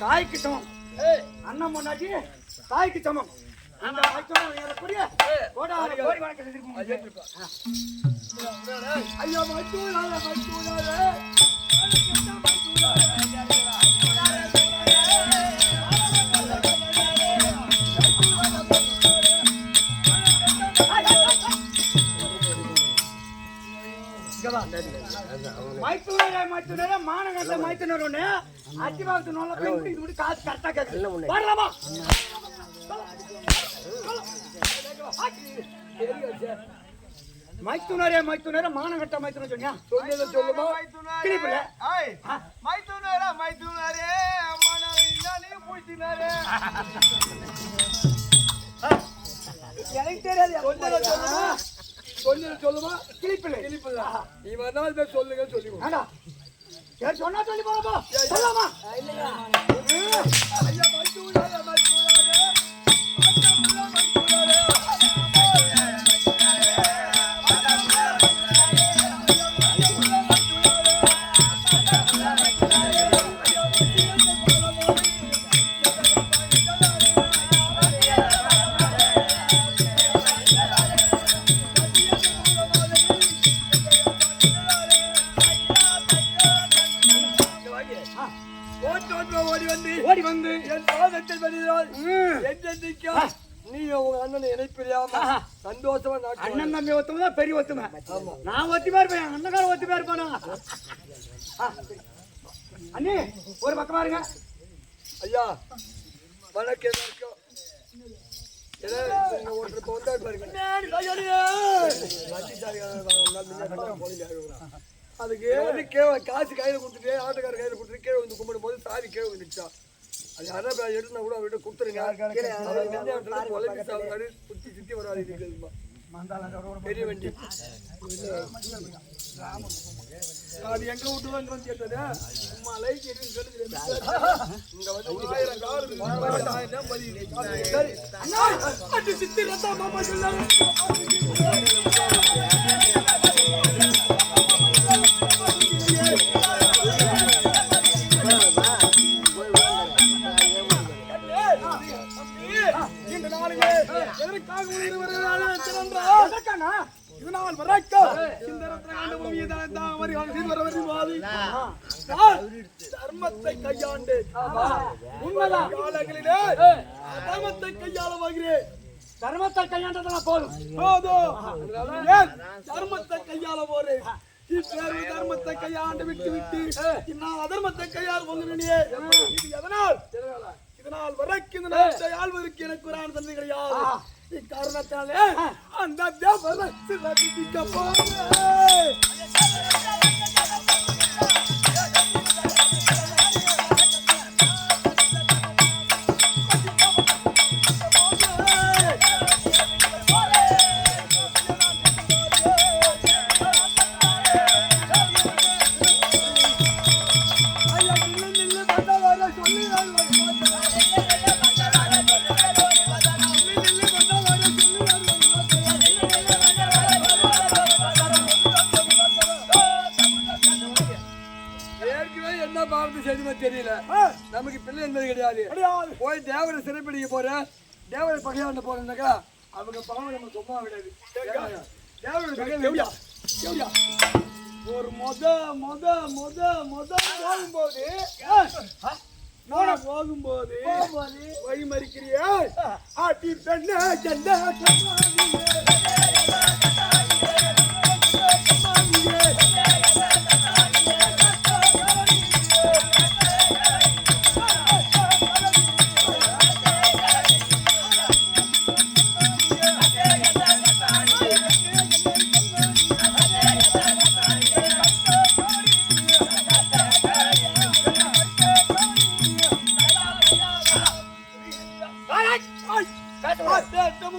தாய்க்கு சமம் அண்ணன் முன்னாடி தாய்க்கு சமம் அந்த ஏறக்கூடிய கோடி வணக்கம் செஞ்சிருக்கோம். ஐயோ மைத்துனரே மானகட்ட மைத்துனர் ஒண்ணு அத்திவாத்து நோல போய் இப்படி காசு கரெக்டா கேட்கல வரலாமா மைத்துனரே மானகட்ட மைத்துனர் சொன்னியா சொல்லுமா கிளிப்பில மைத்துனரே நீ பூச்சினாரே எனக்கு தெரியாது சொல்லுமா கிளிப்பில இவன் தான் இதை சொல்லுங்க சொல்லுங்க சொன்னா சொல்லி போறப்போ சொல்லாமா இல்லையா ஐயா ஓடி வந்து என் பாதத்தில் வருகிறாள். நீ உங்க அண்ணனை இணைப்பிரியாம சந்தோஷமா அண்ணன் தம்பி ஒத்துமா பெரிய ஒத்துமை நான் ஒத்திமா இருப்பேன் அண்ணன் ஒத்திமா இருப்பானா அண்ணே ஒரு பக்கமா இருங்க ஐயா வணக்கம் அதுக்கு காசு கையில கொடுத்துட்டு ஆட்டோக்கார கையில கொடுத்துட்டு கீழே வந்து கும்பிடும் போது சாரி கீழே வந்துச்சா அது யாரா எடுத்துனா கூட அவர்கிட்ட கொடுத்துருங்க சுத்தி சுத்தி வராது பெரிய வண்டி அது எங்க விட்டுதான் வந்து கேட்டது மலை இங்க வந்து 1000 கார் சித்தி ரத்தா மாமா சொல்லாங்க இதனால் தர்மத்தை கையாண்டு காலங்களிலே தர்மத்தை கையாள வாங்கிறேன் தர்மத்தை கையாண்டதான் போதும் தர்மத்தை கையாள போறேன் தர்மத்தை கையாண்டு விட்டு நான் அதர்மத்தை கையாள போகிறேனே எதனால் இதனால் வரைக்கும் இந்த நாட்டை ஆள்வதற்கு எனக்கு ஒரு ஆண் தந்தை கிடையாது இக்காரணத்தாலே அந்த தெரியல நமக்கு பிள்ளை என்பது கிடையாது போய் தேவரை சிறைப்பிடிக்க போற தேவரை பகையாண்ட போறேன்னாக்கா அவங்க பாவம் நம்ம சும்மா விடாது ஒரு போகும்போது வழி மறிக்கிறியா ஆட்டி பெண்ண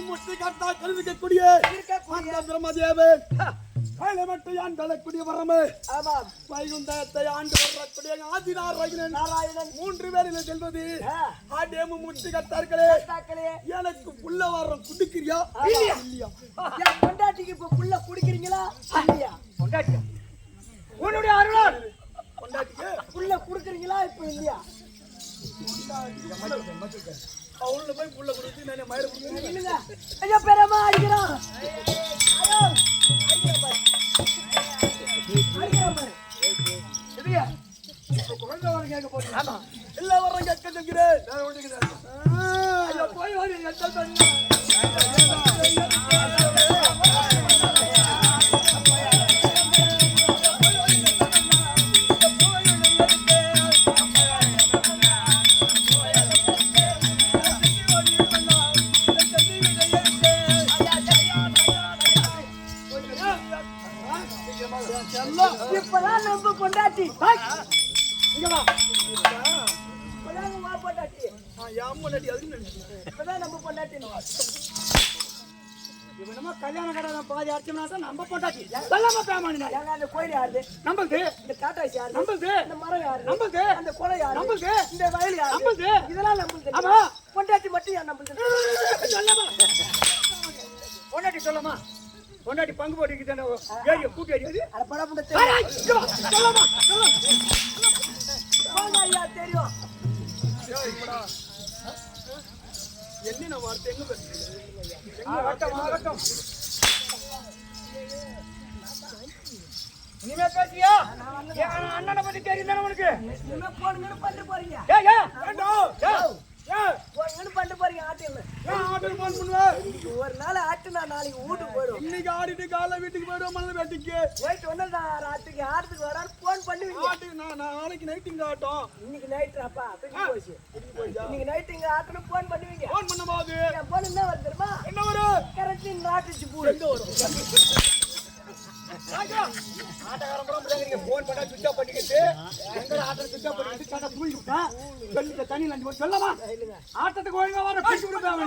முட்டி கட்டா கருதிக்கக்கூடிய பிரம்மதேவே மட்டும் யான் தரக்கூடிய வரமே வைகுண்டத்தை ஆண்டு வரக்கூடிய ஆதிநாராயணன் 3 பேரில் செல்வது ஆடேமு முட்டி கட்டார்களே எனக்கு புள்ள வர்ற குடிக்கிறியா இல்லையா பொண்டாட்டிக்கு இப்ப புள்ள குடிக்கிறீங்களா இல்லையா பொண்டாட்டி உன்னுடைய அருளால் பொண்டாட்டிக்கு புள்ள குடுக்குறீங்களா இப்ப இல்லையா அவங்கள போய் புள்ள கொடுத்து நான் மயிர கொடுத்து இல்லங்க ஐயா பெரமா அடிக்கிறான் ஐயோ அடிக்கிறான் பாரு சரியா குழந்தை வர கேட்க போறீங்க ஆமா எல்லா வர்றேன் கேட்க சொல்கிறேன் நான் ஓடிக்கிறேன் ஐயோ போய் வாடி எட்ட பண்ணு இப்பதான் நம்ம பொண்டாட்டி இங்க வா இப்பதான் வா பொண்டாட்டி யாம் பொண்டாட்டி அதுக்கு நினைச்சேன் இப்பதான் நம்ம பொண்டாட்டி இவனமா கல்யாண கடை பாதி அர்ச்சனா நம்ம பொண்டாட்டி எல்லாமே பேமானினா ஏங்க அந்த கோயில் யாரு நம்மளுது இந்த காட்டாசி யாரு நம்மளுது இந்த மரம் யாரு நம்மளுது அந்த கொலை யாரு நம்மளுது இந்த வயல் யாரு நம்மளுது இதெல்லாம் நம்மளுது ஆமா பொண்டாட்டி மட்டும் யார் நம்மளுது சொல்லமா பொண்டாட்டி சொல்லமா பொண்டாட்டி பங்கு போட்டுக்கிட்டு ஏரியா கூட்டு ஏரியா அட பட புண்ட சொல்லமா சொல்லுங்க ஐயா தெரியும் என்ன வார்த்தை எங்க பேசுறீங்க வட்டம் இனிமே பேசியா அண்ணனை பத்தி தெரியும் தானே உனக்கு இனிமே போனுங்கன்னு பண்ணிட்டு போறீங்க போனுங்கன்னு பண்ணிட்டு போறீங்க ஆட்டுங்க ஆர்டர் போன் பண்ணுவேன் ஒரு நாள் ஆட்டு நான் நாளைக்கு வீட்டுக்கு போயிடும் இன்னைக்கு ஆடிட்டு காலை வீட்டுக்கு போயிடுவோம் மணல் வேட்டிக்கு போயிட்டு ஒன்னு நான் ராத்துக்கு ஆட்டுக்கு வரான்னு போன் பண்ணுவீங்க ஆட்டுக்கு நான் நாளைக்கு நைட் இங்க ஆட்டம் இன்னைக்கு நைட் அப்பா தூக்கி போச்சு இன்னைக்கு நைட் இங்க ஆட்டணும் போன் பண்ணுவீங்க போன் பண்ணும்போது என் போன் என்ன வருது தெரியுமா என்ன வரும் கரெக்ட் நாட்டுச்சு பூ எங்க வரும் ஆட்டக்காரன் போன் பண்ணா சுவிட்ச் ஆஃப் பண்ணிக்கிட்டு எங்க ஆட்டத்தை சுவிட்ச் ஆஃப் பண்ணிக்கிட்டு கட்ட தூக்கி விட்டா சொல்லிட்டு தண்ணி நஞ்சு போய் சொல்லமா ஆட்டத்துக்கு ஒழுங்கா வர பேசி விடுறாங்க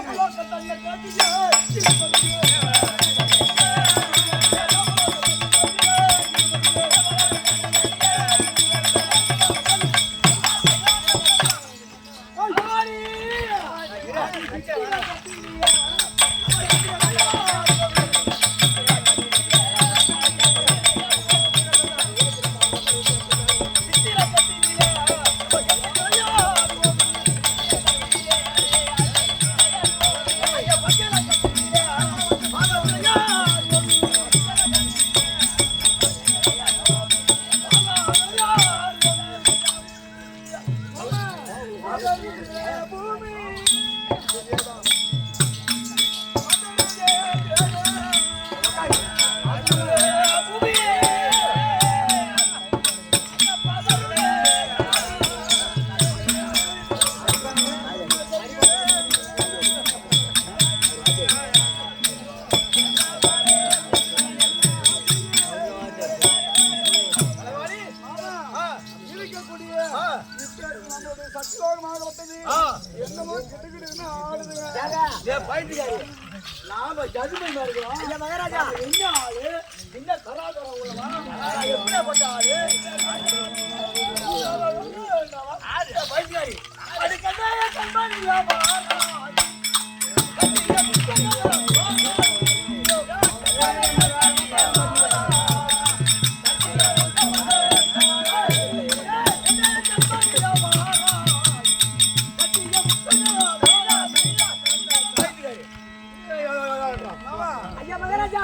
மகாராஜா என்ன ஆளு என்ன கராதரம் உள்ளவா எப்படிப்பட்ட ஆளு ஐயா மகாராஜா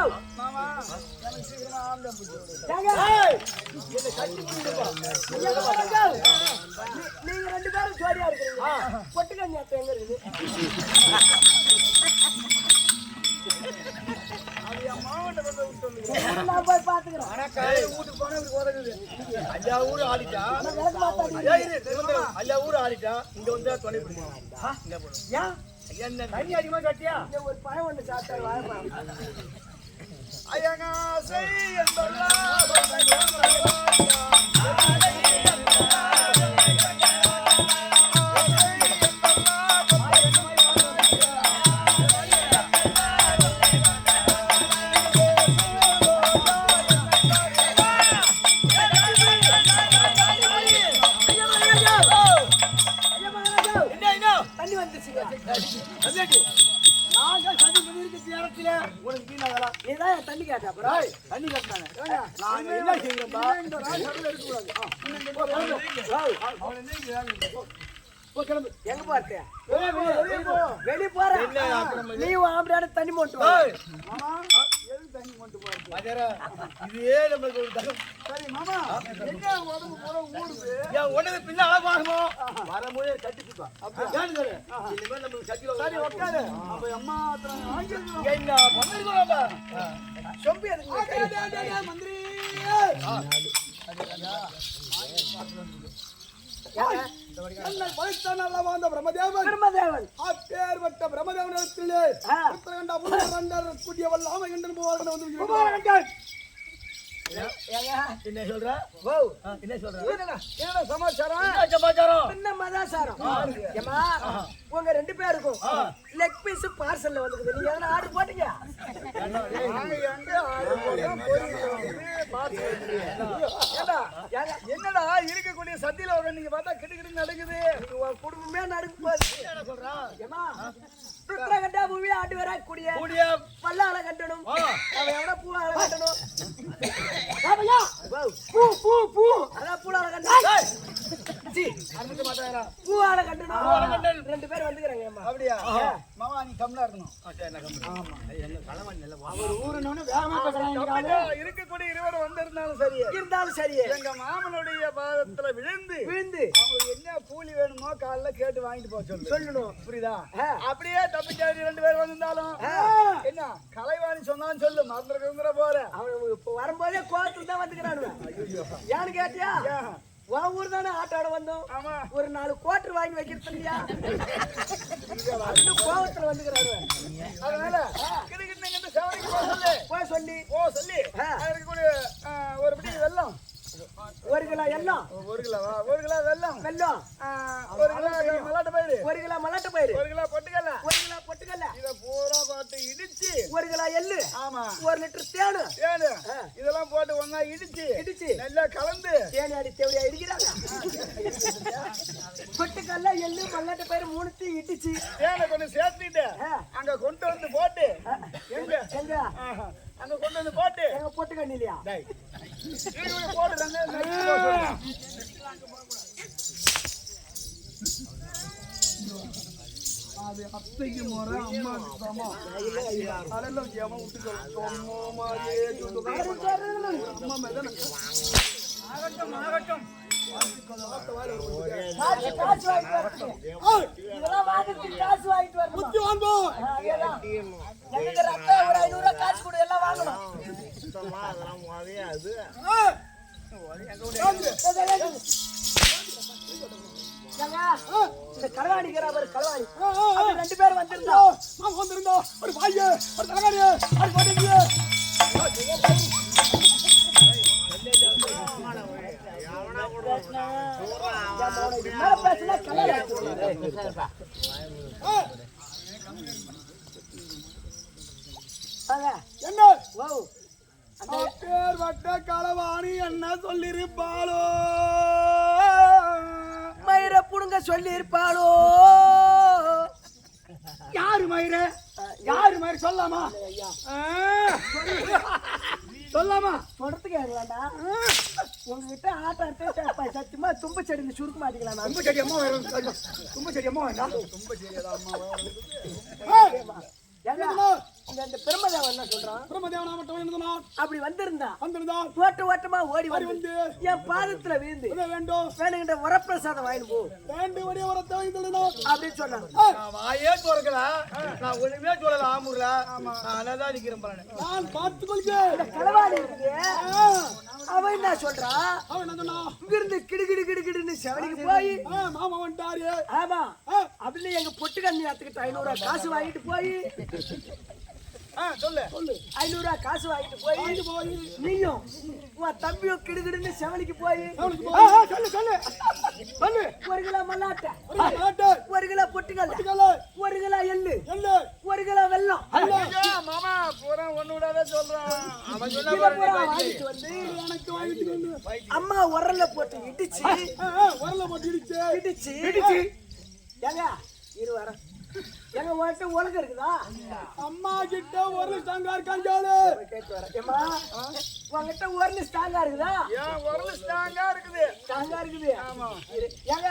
நீங்க 2 பேரும் ஜோடியா இருக்கீங்க பொட்டுக்கண்ணி அத்தை எங்க இருக்குது நான் போய் பாத்துக்கிறேன் வீட்டுக்கு போனா உதவுது ஐயா ஊரு ஆடிட்டா ஐயா ஊரு ஆடிட்டா இங்க வந்து துணை பிடிக்கும் என்ன தண்ணி அதிகமா கட்டியா ஒரு பழம் ஒண்ணு சாப்பிட்டாரு வாழப்பழம் ஐயனாசை அடிச்சுக்க. நாங்க சதி பண்ணிருக்க நேரத்துல உனக்கு வீணாகலாம். நீதான் என் தண்ணி கேட்ட அப்புறம் தண்ணி கட்டினாங்க. நாங்க என்ன செய்யறோம்பா? இந்த ராஜாவில் எடுக்கக்கூடாது. எங்க போறது? வெளிய போற நீ ஆம்பளையான தண்ணி மோட்டு வா. மாமா எது தண்ணி கொண்டு போறது? இதே நம்மளுக்கு ஒரு தகம். சரி மாமா எங்க உடம்பு பூரா ஊடுது? ஏன் உடனே பின்ன அழகாகணும் வரும்போதே கட்டிச்சுப்பா. சரி இனிமேல் நம்மளுக்கு சட்டியில் சரி உட்காரு. அப்ப அம்மா வாங்கிருக்கோம். என்ன பண்ணிருக்கோம் சொம்பி எதுக்கு மந்திரி என்னை படைத்தான் அல்லவா அந்த பிரம்மதேவன். பிரம்மதேவன் அப்பேற்பட்ட பிரம்மதேவனிடத்திலே உத்தரகண்ட முன்னரண்டர் கூடியவள் ஆமை என்று போவார்கள் வந்து குமாரகண்டன். என்ன சொல்ற என்ன சொல்ற என்ன சமாச்சாரம்? சமாச்சாரம் என்ன மதாசாரம்? ஏமா உங்க 2 பேருக்கும் லெக் பீஸ் பார்சல்ல வந்துக்குது. நீங்க எதனா ஆர்டர் போட்டீங்க? என்னடா இருக்கக்கூடிய சத்தியில நீங்க பார்த்தா கிட்டு நடக்குது. உன் குடும்பமே நடுக்கு போகுது. சொல்றான் ஏமா ருத்ரகண்டா பூவி ஆண்டு வரக்கூடிய பல்லால கட்டணும். அவன் எவனா பூவால கட்டணும்? ஆமையா பூ பூ பூ அதான் பூவால கட்டணும். அனுமதி மாட்டாரா? பூவால கட்டணும். 2 பேர் வந்துக்கறாங்க அம்மா. அப்படியா? மாமா நீ கம்னா இருக்கணும். ஆமா என்ன கலவன் இல்ல ஒரு ஊருனோனே வேகமா பேசுறாங்க. இருக்கக்கூடிய இருவர் வந்திருந்தாலும் சரி இருந்தாலும் சரி எங்க மாமனுடைய பாதத்துல விழுந்து அவங்களுக்கு என்ன கூலி வேணுமோ காலைல கேட்டு வாங்கிட்டு போக சொல்லணும். புரியுதா? அப்படியே தப்பிச்சாடி 2 பேர் வந்திருந்தாலும் என்ன கலைவாணி சொன்னான்னு சொல்லு. மறந்துருக்குங்கிற போற அவன் இப்ப வரும்போதே கோவத்துல தான் வந்துக்கிறானுவ. ஏன்னு கேட்டியா? உன் ஊர் தானே ஆட்டோட வந்தோம். ஆமா ஒரு 4 குவார்டர் வாங்கி வைக்கிறது இல்லையா? கோவத்துல வந்துக்கிறானுவ. அதனால கிட்ட சேவரிக்கு போய் சொல்லு. சொல்லி அதுக்கு ஒரு பிடி வெல்லம் 1 கிலோ எல்லாம் 1 கிலோவா? 1 கிலோ வெல்லம் வெல்லம் 1 கிலோ மல்லாட்ட பயிறு 1 கிலோ மல்லாட்டு பயிறு 1 கிலோ பொட்டுக்கல்ல 1 கிலோ பொட்டுக்கல்ல இத பூரா போட்டு இடிச்சு 1 கிலோ எள்ளு ஆமா 1 லிட்டர் தேனு இதெல்லாம் போட்டு ஒண்ணா இடிச்சு நல்லா கலந்து தேனி அடி தேவடியா இடிக்கிறாங்க. பொட்டுக்கல்ல எள்ளு மல்லாட்டு பயிறு 3த்தையும் இடிச்சு தேனை கொஞ்சம் சேர்த்துட்டு அங்க கொண்டு வந்து போட்டு எங்க அங்க கொண்டு வந்து போட்டு எங்க பொட்டுக்கண்ணி இல்லையா? போடுறாங்க அது அத்தைக்கு முறை அம்மாக்கு சமம். அதெல்லாம் ஏமா விட்டு ஆகட்டும் இதெல்லாம் வாங்குறதுக்கு காசு வாங்கிட்டு வரணும். புத்தி வாங்குவோம். எங்க ரத்த ஒரு 500 ரூபாய் காசு கொடு எல்லாம் வாங்கணும். இந்த கலவாணிக்கிறா பாரு கலவாணி 2 பேர் வந்திருந்தோம். ஒரு பாய் ஒரு தலைகாணி ஒரு போட்டீங்க என்ன பேர் வட்ட களவாணி என்ன சொல்லிருப்பாளோ? மயிர புடுங்க சொல்லி இருப்பாளோ? யாரு மயிர சொல்லாமா? சொல்லாமா? சொல்றதுக்கு வேண்டாம். உங்ககிட்ட ஆட்டம் எடுத்து சத்தியமா தும்பு செடி சுருக்க மாட்டீங்களா? தும்பு செடி அம்மா வேண்டாம். இந்த பிரம்மதேவன் என்ன சொல்றான்? அப்படி வந்திருந்தா ஓட்ட ஓட்டமா ஓடி வந்து என் பாதத்துல வீழ்ந்து வேணுங்கிற வரப்பிரசாதம் வாங்கிட்டு போ அப்படின்னு சொன்னாங்க. வாயே துறக்கல நான் ஒண்ணுமே சொல்லல ஆமுறல அதான் நிக்கிறேன் பாரு நான் பார்த்துக்கொள்கிறேன். களவாணி இருக்கு அவன் என்ன சொல்றான்? இங்கிருந்து கிடுகிடுன்னு செவனிக்கு போய் மாமா வந்துட்டாரு. ஆமா அப்படின்னு எங்க பொட்டுக்கண்ணி அத்துக்கிட்ட 500 ரூபாய் காசு வாங்கிட்டு போய் சொல்லு 500 ரூபாய் காசு வாங்கிட்டு போய் நீயும் உன் தம்பியும் கிடுகிடுன்னு செவனிக்கு போய் சொல்லு 1 கிலோ மல்லாட்டை 1 கிலோ பொட்டுக்கல்ல 1 கிலோ எள்ளு 1 கிலோ வெல்லம் மாமா பூரா ஒண்ணு விடாத சொல்றான். வாங்கிட்டு வந்து அம்மா உரல்ல போட்டு இடிச்சு வரல போட்டு இடிச்சு ஏங்க இரு வரேன் எங்க உன்கிட்ட உலகம் இருக்குதா? அம்மா கிட்ட ஒரு ஸ்டாங்கா இருக்காங்க. கேட்டு வரேன். ஏம்மா, உன்கிட்ட ஒரு ஸ்டாங்கா இருக்குதா? ஏன் ஒரு ஸ்ட்ராங்கா இருக்குது? ஸ்டாங்கா இருக்குது. ஆமா. ஏங்க,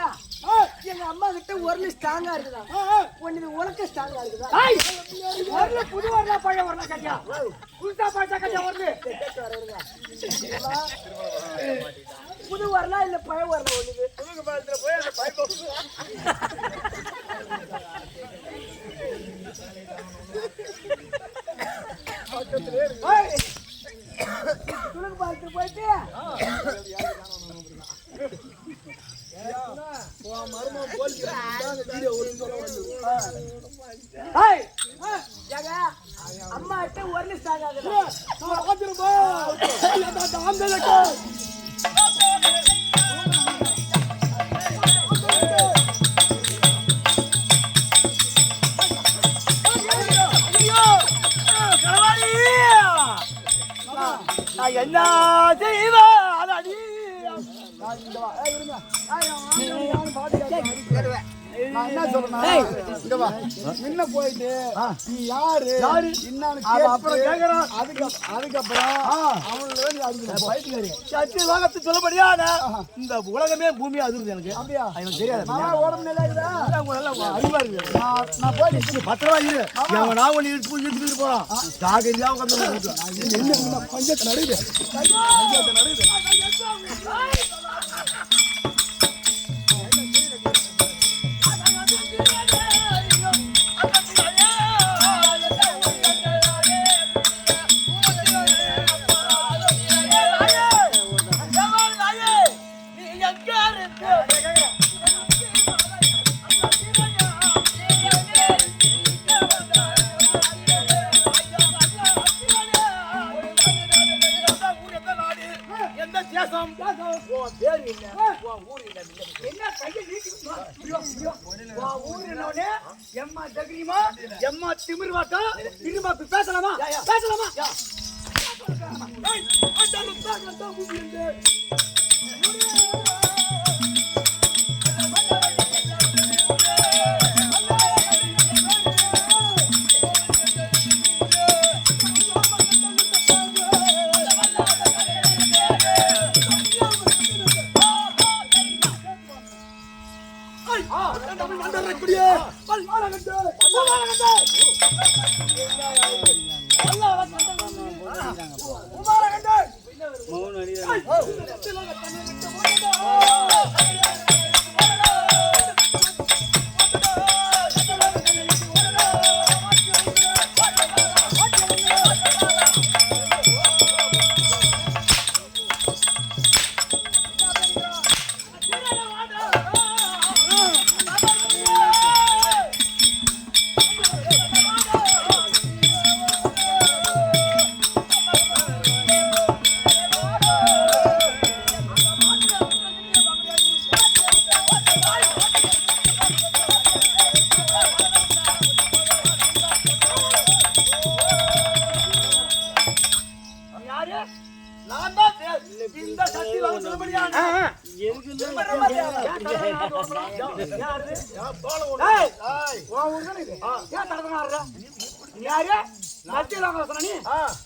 எங்க அம்மா கிட்ட ஒரு ஸ்டாங்கா இருக்குதா? ஒன்னு உலக ஸ்டாங்கா இருக்குதா? வரல, புது வரல, பழைய வரல கட்டியா? புதுசா பழைய கட்டியா வருது? கேட்டு வரேங்க. புது வரல இல்ல பழைய வரல ஒண்ணுது? புதுக்கு பாலத்துல போய் அந்த பைப் துணுக்கு பார்த்து போயிட்டு அம்மா கிட்ட ஒரு ஸ்டாங் ஆகுது. என்ன செய்வா என்ன சொல்றேன் முன்ன போயிட்டு நீ யாரு அப்புறம் கேக்குறான். அதுக்கப்புறம் சத்தியவாகத்து சொல்லபடியா இந்த உலகமே பூமி அதிர்ந்து எனக்கு அப்படியா? எனக்கு தெரியாது. உடம்பு நல்லா இருக்குதா? அறிவா இருக்கு. நான் போய் பத்திரமா இரு. நான் ஒண்ணு இழுத்துட்டு போறான். ஜாகிரதையா உட்காந்து பஞ்சத்து நடுது. எம்மா தகிரிமா எம்மா திமிர்வாட்டா திரும்ப பேசலாமா? பேசலாமா?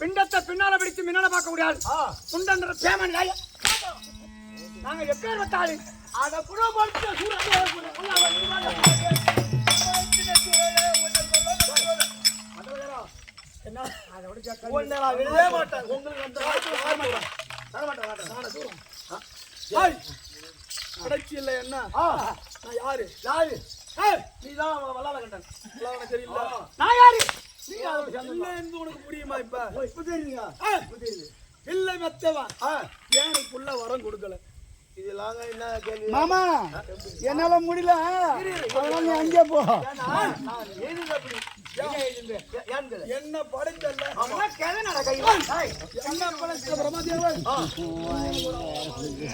பிண்டத்தை பின்னால பிடிச்சு முன்னால பார்க்க முடியாது. சுண்டன்ற பேமன் நாங்க எப்பேர் வட்டாளி அதை கூட கடைச்சி இல்ல என்ன நான் யாரு நீதான் வல்லால கண்டன் தெரியல. நான் யாரு உனக்கு புரியுமா? இப்ப தெரியுங்க. இல்லை மெத்தவன் ஏனுக்குள்ள வரம் கொடுக்கல. இதெல்லாம் என்ன மாமா என்னால முடியல. அதனால அங்கே போ. என்ன படைத்தல்ல என்ன படைத்த பிரம்மதேவன்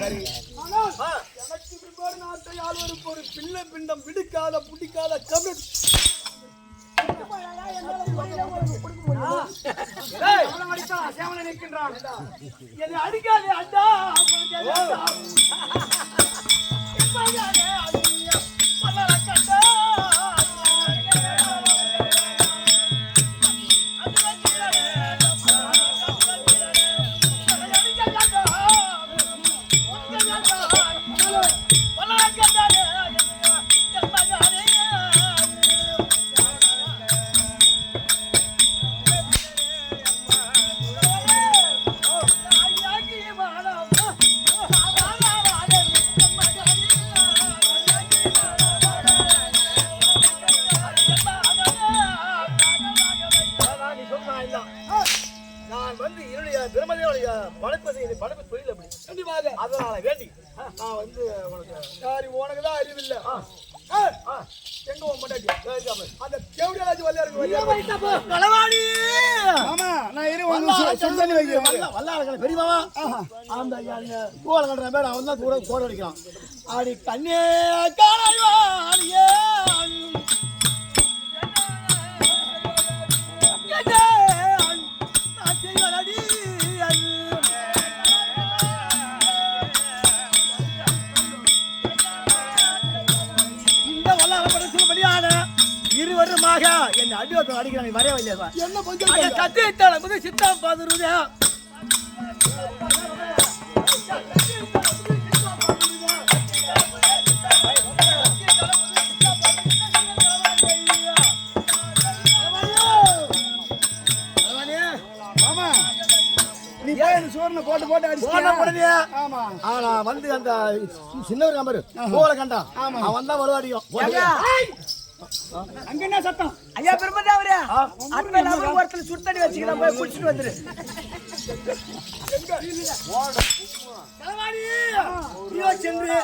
சரி. எனக்கு பின்பாடு நாட்டை ஆள்வருக்கு ஒரு பிள்ளை பிண்டம் பிடிக்காத புடிக்காத கமிட் என்னை அடிக்காதே அண்டா. இல்ல நான் வந்து என்னுடைய பிரம்மதேவனுடைய படைப்பு தொழில் அப்படி கண்டிப்பாக அதனால வேண்டி நான் வந்து உனக்கு தான் அறிவில்லை எங்க உன் பொண்டாட்டி அந்த தேவடியாஜி வல்ல இருக்கு களவாணி ஆமா நான் இரு சொல்லி வைக்கிறேன் வல்லாளர்கள் பெரியமாவா அந்த கோல கட்டுற பேர் அவன் தான் கூட கோட அடிக்கிறான் ஆடி கண்ணே காலைவாடியே இருவருமாக என் அடிவத்தை அடிக்கிறாங்க வரவே இல்லையா என்ன பஞ்சம் கத்திட்டால முதல் சித்தம் பாதுருதா சோர்ல போட்டு போட்டு அடிச்சு ஆமா ஆனா வந்து அந்த சின்னவர் நம்பர் போல கண்டா அவன் தான் வருவாடியும் அங்க என்ன சத்தம் ஐயா பெருமதாவரே அண்ணா நம்ம ஒருத்தல சுத்தடி வச்சிக்கலாம் போய் குடிச்சிட்டு வந்துரு களவாணி நீயோ சென்று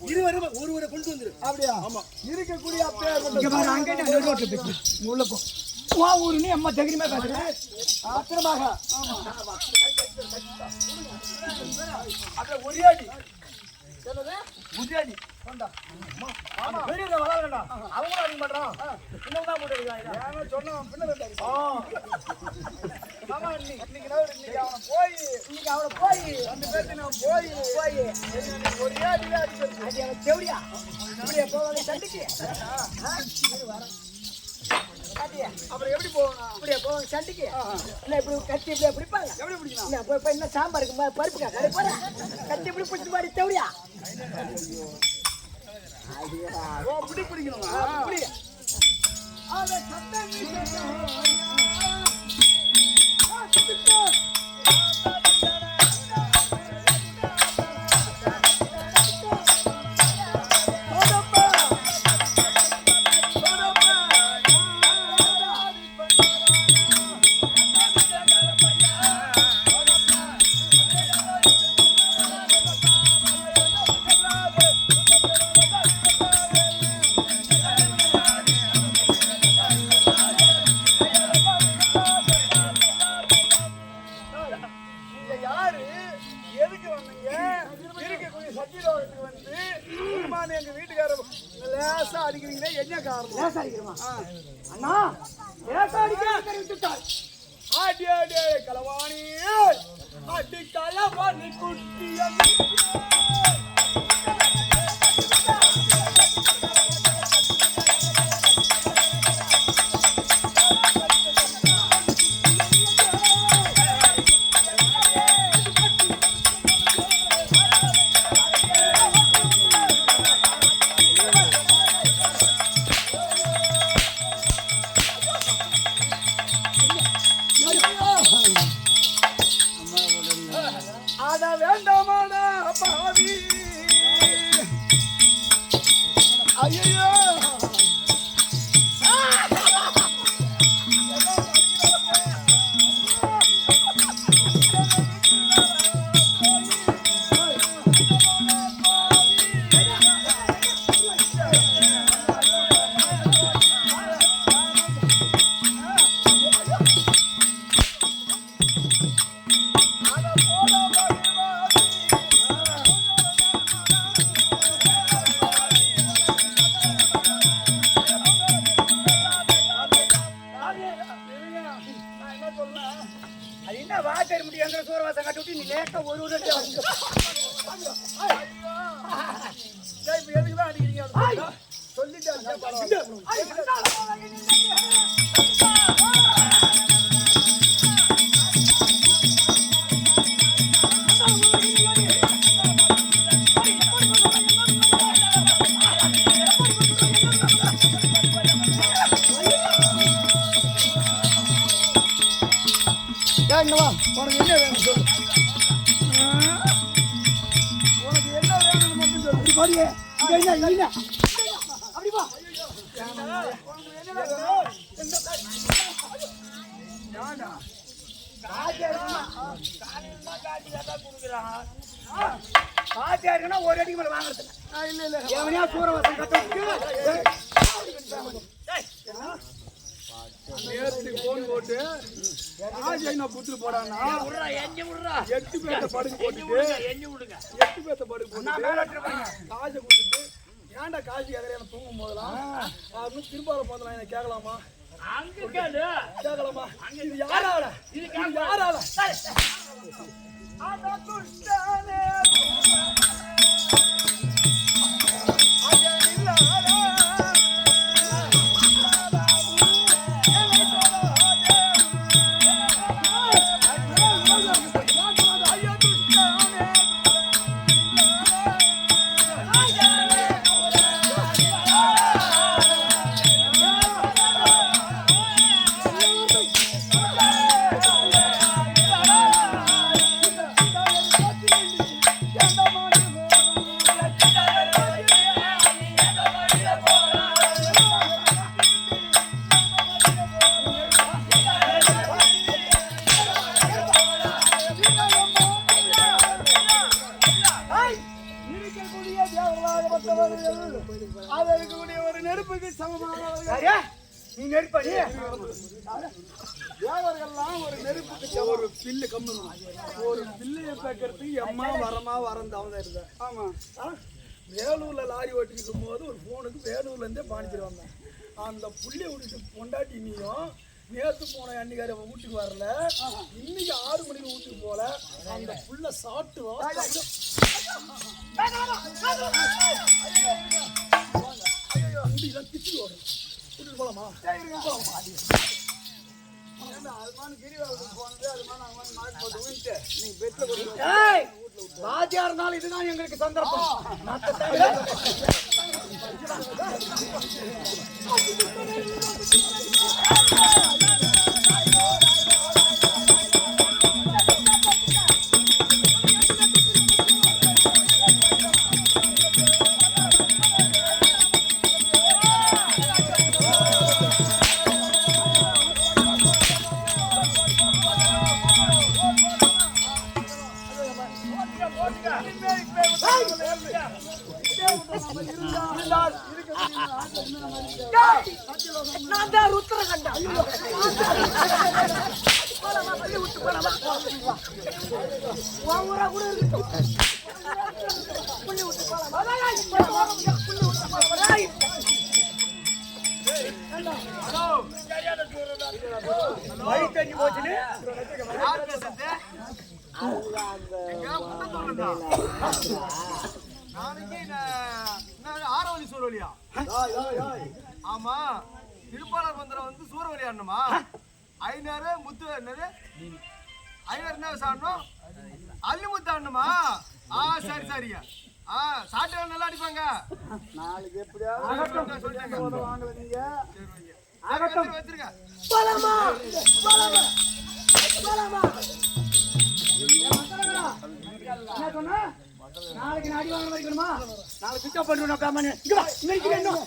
இருவரும் ஒருவரை கொண்டு வந்துரு அப்படியே ஆமா இருக்கக்கூடிய அப்பே அங்க என்ன ரோட்ல போய் உள்ள போ வா ஊரு நீ அம்மா தகிரிமா பேசுற பத்திரமாக ஆமா அத ஒரியாடி என்னது ஒரியாடி கொண்டா ஆமா பெரியத வளரடா அவங்க அடி பண்றான் இன்னும் போட்டு இருக்காங்க ஏன்னா சொன்னோம் பின்ன ஆமா இன்னைக்கு அவன போய் அந்த பேருக்கு நான் போய் ஒரியாடி அடி அவன் தேவடியா அப்படியே போவாங்க சண்டிக்கு அப்புறம் எப்படி போகணும் அப்படியே போவாங்க சண்டிக்கு என்ன இப்படி கத்தி இப்படியே பிடிப்பாங்க எப்படி பிடிக்கணும் போய் என்ன சாம்பாருக்கு பருப்புக்கா கடை போற கத்தி இப்படி பிடிச்சி மாதிரி தேவடியா பிடிக்கணும் அப்படி அத சத்தம் எங்க வீட்டுக்காரர் லேசா அடிக்கிறீங்க என்ன காரணம் லேசா அடிக்கிறமா அண்ணா லேசா அடிக்க ஆடி ஆடி களவாணி அடி களவாணி குட்டி அட வேண்டாமாடா பாவி ஐயோ அது என்ன வாட்டர் முடியும் சோர்வாசம் கட்டி விட்டு நீ லேட்டா ஒரு எதுக்குதான் அடிக்கிறீங்க சொல்லிட்டு உனக்கு என்ன வேணும் சொல்லு உனக்கு என்ன வேணும்னு மட்டும் சொல்லு பாடியே இல்ல அப்படி பா உனக்கு என்ன வேணும் பாத்தியாருன்னா ஒரு அடிக்கு மேல வாங்குறது இல்ல எவனையா சூரவாசம் கட்ட நேத்து போன் போட்டு ஆஜைனா புத்து போடானா எட்டு பேத்த படுக்க போட்டுட்டு 8 பேத்த படுக்க போட்டுட்டு காசை கொடுத்துட்டு ஏன்டா காசு கேக்குறேன் தூங்கும் போதெல்லாம் அப்படின்னு திருப்பால போதெல்லாம் என்ன கேட்கலாமா கேட்கலாமா இது யாரால இது யாரால ஒரு நெருப்புக்கு சமமானவர்கள் நீ நெருப்படி தேவர்கள்லாம் ஒரு நெருப்புக்கு ஒரு பில்லு கம்மு ஒரு பில்லையை பேக்கிறதுக்கு எம்மா வரந்து அவன் இருந்தேன் ஆமா வேலூர்ல லாரி ஓட்டிட்டு இருக்கும் போது ஒரு போனுக்கு வேலூர்ல இருந்தே பாணிச்சிட்டு வந்தேன் அந்த புள்ளிய விட்டுட்டு பொண்டாட்டி நீயும் நேற்று போன அன்னிக்காரி வீட்டுக்கு வரல இன்னைக்கு 6 மணிக்கு வீட்டுக்கு போல அந்த புள்ள சாப்பிட்டு திட்டு வரும் கூட்டிட்டு போலாமா ராஜா இருந்தாலும் இதுதான் எங்களுக்கு சந்தர்ப்பம் நான் தான் ருத்ரகண்டா ஊரா கூட இருக்கட்டும் புள்ளி விட்டு தண்ணி போச்சுன்னு ஆரவழி சூரவழியா ஆமா திருப்பாளர் மந்திரம் வந்து சூரவழி ஆடணுமா 5 முத்து என்னது 5 என்ன சாடணும் அள்ளி முத்து ஆடணுமா சரி சரியா சாட்டை நல்லா அடிப்பாங்க நாளைக்கு எப்படியாவது வாங்கல நீங்க வச்சிருக்க பலமா பலமா பலமா என்ன சொன்ன நாளைக்கு நாடி வாங்க வைக்கணுமா நாளைக்கு சுவிட்ச் ஆஃப் பண்ணிடுவோம் காமனு இங்க வா இங்க இன்னும்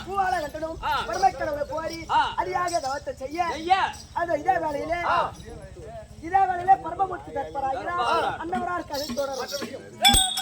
பூவால கண்டனும் பெருமைக்கடவுளை போரி அடியாக தவத்தை செய்ய அது இதே வேளையிலே பரமமூர்த்தி தற்பராகிறார் அன்னவரார் கதை தொடரும்